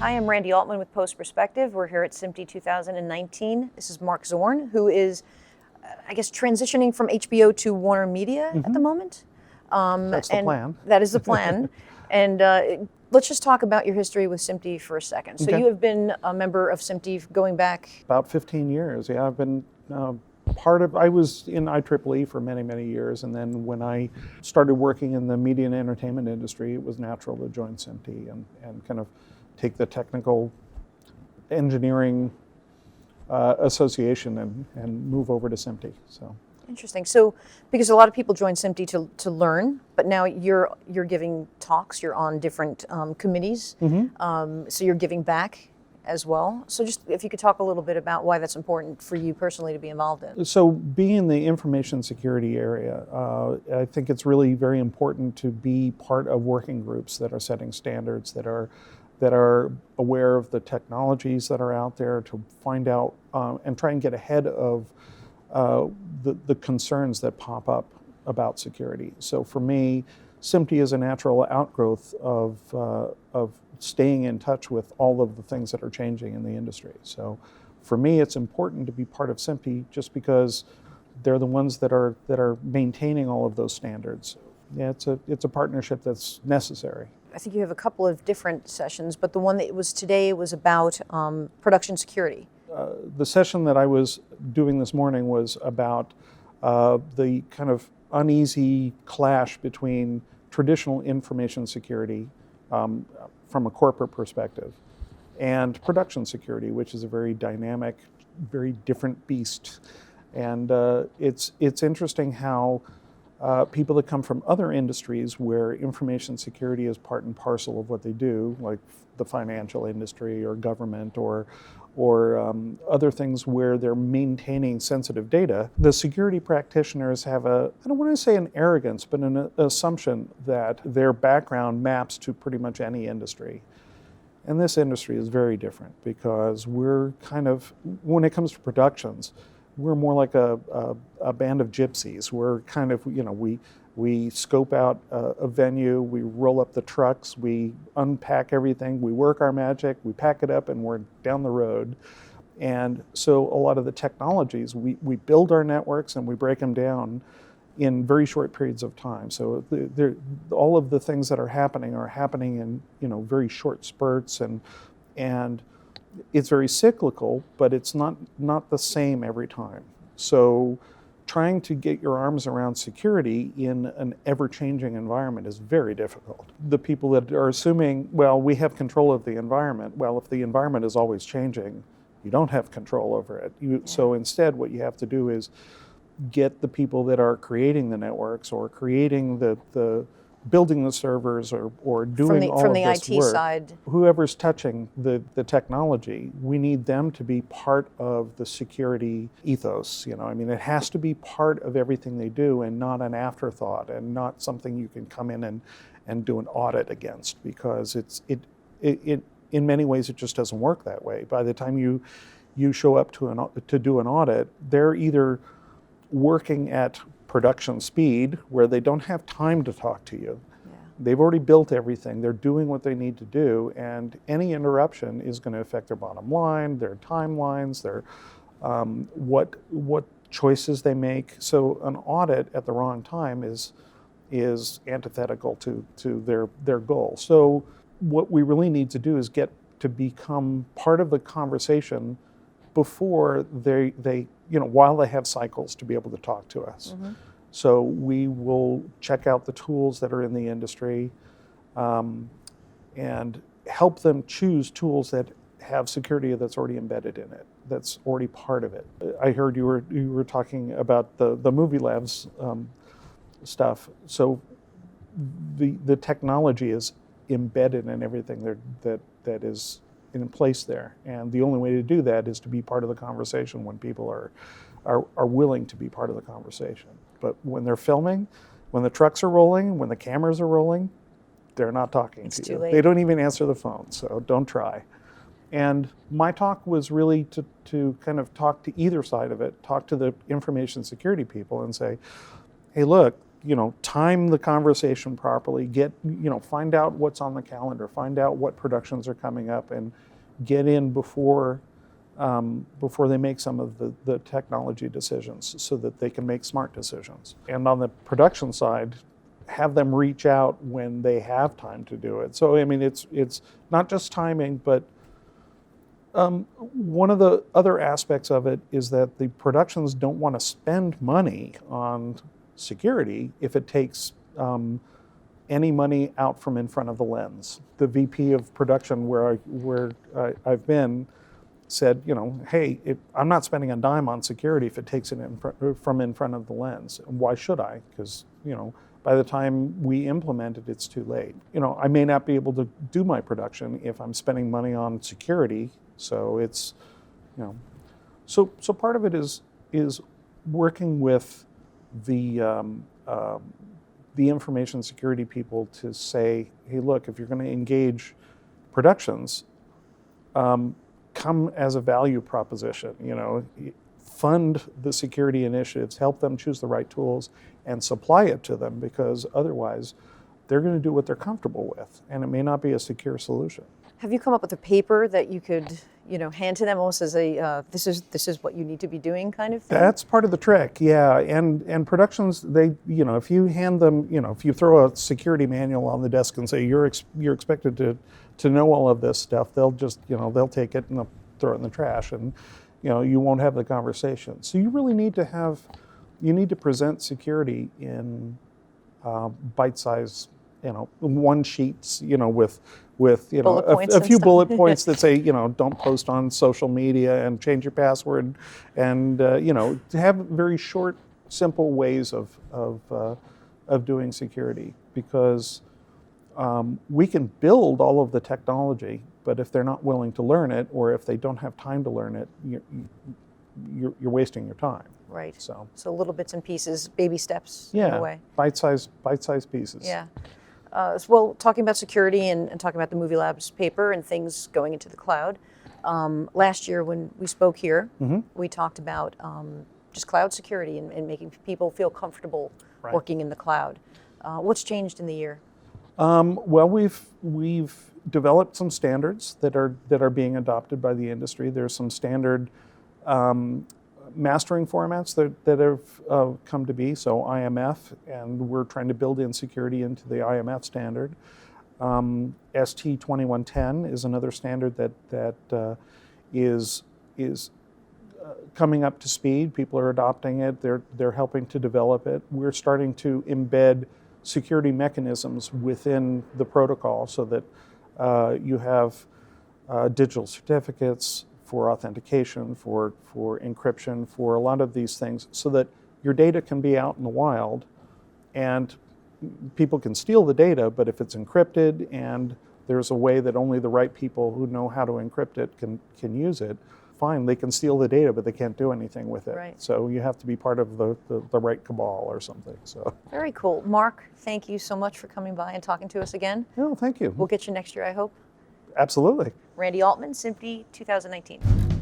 Hi, I'm Randy Altman with postPerspective. We're here at SMPTE 2019. This is Marc Zorn, who is, transitioning from HBO to Warner Media at the moment. That's the plan. That is the plan. And let's just talk about your history with SMPTE for a second. So you have been a member of SMPTE going back? About 15 years, yeah. I've been I was in IEEE for many, many years, and then when I started working in the media and entertainment industry, it was natural to join SMPTE and kind of take the technical engineering association and move over to SMPTE. So interesting. So because a lot of people join SMPTE to learn, but now you're giving talks. You're on different committees. So you're giving back as well. So just if you could talk a little bit about why that's important for you personally to be involved in. So being in the information security area, I think it's really very important to be part of working groups that are setting standards, that are aware of the technologies that are out there, to find out and try and get ahead of the concerns that pop up about security. So for me, SMPTE is a natural outgrowth of staying in touch with all of the things that are changing in the industry. So for me, it's important to be part of SMPTE just because they're the ones that are maintaining all of those standards. Yeah, it's a partnership that's necessary. I think you have a couple of different sessions, but the one that was today was about production security. The session that I was doing this morning was about the kind of uneasy clash between traditional information security from a corporate perspective and production security, which is a very dynamic, very different beast. And it's interesting how people that come from other industries where information security is part and parcel of what they do, like the financial industry or government or other things where they're maintaining sensitive data, the security practitioners have I don't want to say an arrogance, but an assumption that their background maps to pretty much any industry. And this industry is very different because we're kind of, when it comes to productions, we're more like a band of gypsies. We're kind of, we scope out a venue, we roll up the trucks, we unpack everything, we work our magic, we pack it up, and we're down the road. And so a lot of the technologies, we build our networks and we break them down in very short periods of time. So all of the things that are happening in very short spurts, and it's very cyclical, but it's not the same every time. So trying to get your arms around security in an ever-changing environment is very difficult. The people that are assuming, well, we have control of the environment. Well, if the environment is always changing, you don't have control over it. So instead, what you have to do is get the people that are creating the networks or creating the building the servers or doing all of this IT work, side. whoever's touching the technology, we need them to be part of the security ethos. It has to be part of everything they do and not an afterthought and not something you can come in and do an audit against, because it in many ways it just doesn't work that way. By the time you show up to do an audit, they're either working at production speed where they don't have time to talk to you. Yeah. They've already built everything. They're doing what they need to do, and any interruption is going to affect their bottom line, their timelines, their what choices they make. So an audit at the wrong time is antithetical to their goal. So what we really need to do is get to become part of the conversation before they while they have cycles to be able to talk to us. Mm-hmm. So we will check out the tools that are in the industry and help them choose tools that have security that's already embedded in it, that's already part of it. I heard you were talking about the movie labs stuff. So the technology is embedded in everything that is in place there, and the only way to do that is to be part of the conversation when people are willing to be part of the conversation. But when they're filming, when the trucks are rolling, when the cameras are rolling, they're not talking to you. It's too late. They don't even answer the phone, so don't try. And my talk was really to kind of talk to either side of it, talk to the information security people and say, hey, look, time the conversation properly, find out what's on the calendar, find out what productions are coming up, and get in before they make some of the technology decisions so that they can make smart decisions. And on the production side, have them reach out when they have time to do it. So, I mean, it's not just timing, but one of the other aspects of it is that the productions don't want to spend money on security if it takes any money out from in front of the lens. The VP of production where I've been said, hey, I'm not spending a dime on security if it takes it from in front of the lens. Why should I? Because, by the time we implement it, it's too late. I may not be able to do my production if I'm spending money on security. So it's, so part of it is working with the information security people to say, hey, look, if you're going to engage productions, come as a value proposition. Fund the security initiatives, help them choose the right tools, and supply it to them, because otherwise they're going to do what they're comfortable with, and it may not be a secure solution. Have you come up with a paper that you could, hand to them almost as a this is what you need to be doing kind of thing? That's part of the trick, yeah. And productions, they, if you hand them, if you throw a security manual on the desk and say you're expected to know all of this stuff, they'll just, they'll take it and they'll throw it in the trash, and you won't have the conversation. So you really need to present security in bite-sized, one sheets, with a few bullet points that say, don't post on social media and change your password, and to have very short, simple ways of doing security, because we can build all of the technology, but if they're not willing to learn it, or if they don't have time to learn it, you're wasting your time. Right. So little bits and pieces, baby steps in a way. Bite-sized pieces. Yeah. Well, talking about security and talking about the Movie Labs paper and things going into the cloud, last year when we spoke here, we talked about just cloud security and making people feel comfortable working in the cloud. What's changed in the year? Well, we've developed some standards that are being adopted by the industry. There's some standard mastering formats that have come to be, so IMF, and we're trying to build in security into the IMF standard. ST 2110 is another standard that is coming up to speed. People are adopting it. They're helping to develop it. We're starting to embed security mechanisms within the protocol so that you have digital certificates for authentication, for encryption, for a lot of these things, so that your data can be out in the wild and people can steal the data, but if it's encrypted and there's a way that only the right people who know how to encrypt it can use it, fine, they can steal the data, but they can't do anything with it. Right. So you have to be part of the right cabal or something. So very cool. Marc, thank you so much for coming by and talking to us again. No, thank you. We'll get you next year, I hope. Absolutely. Randy Altman, SMPTE 2019.